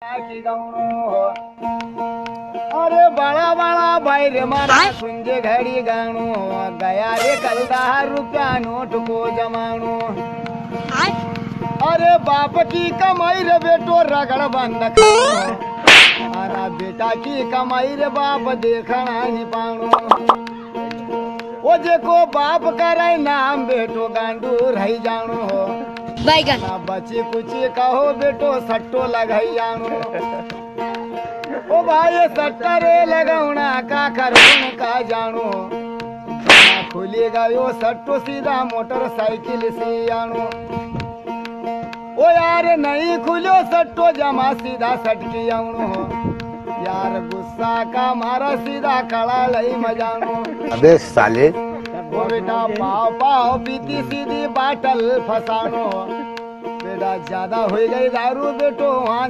की गाणो अरे बाळा बाळा भाई रे मारा सुंजे घडी गाणो गया रे कल 10 रुपया नोट को जमानो अरे बाप की कमाई रे बेटो रगड़ बंद खानो अरे बेटा की कमाई रे बाप देखना नहीं पानो वो जेको बाप करे नाम बेटो गांडू रही जानो बैगन बची कुची कहो बेटो सट्टो लगाई जानो ओ भाई सट्टा रे लगाउना का करूं का जानो खुली गयो सट्टो सीधा मोटरसाइकिल से आनो ओ यार नहीं खुलो सट्टो जमा सीधा सटकी आनो यार गुस्सा का मारा सीधा खड़ा लई मजानो अबे साले ओ बेटा पाव पाव पीती सीधी बाटल फसानो बेटा ज्यादा हो गई दारू बेटो वहाँ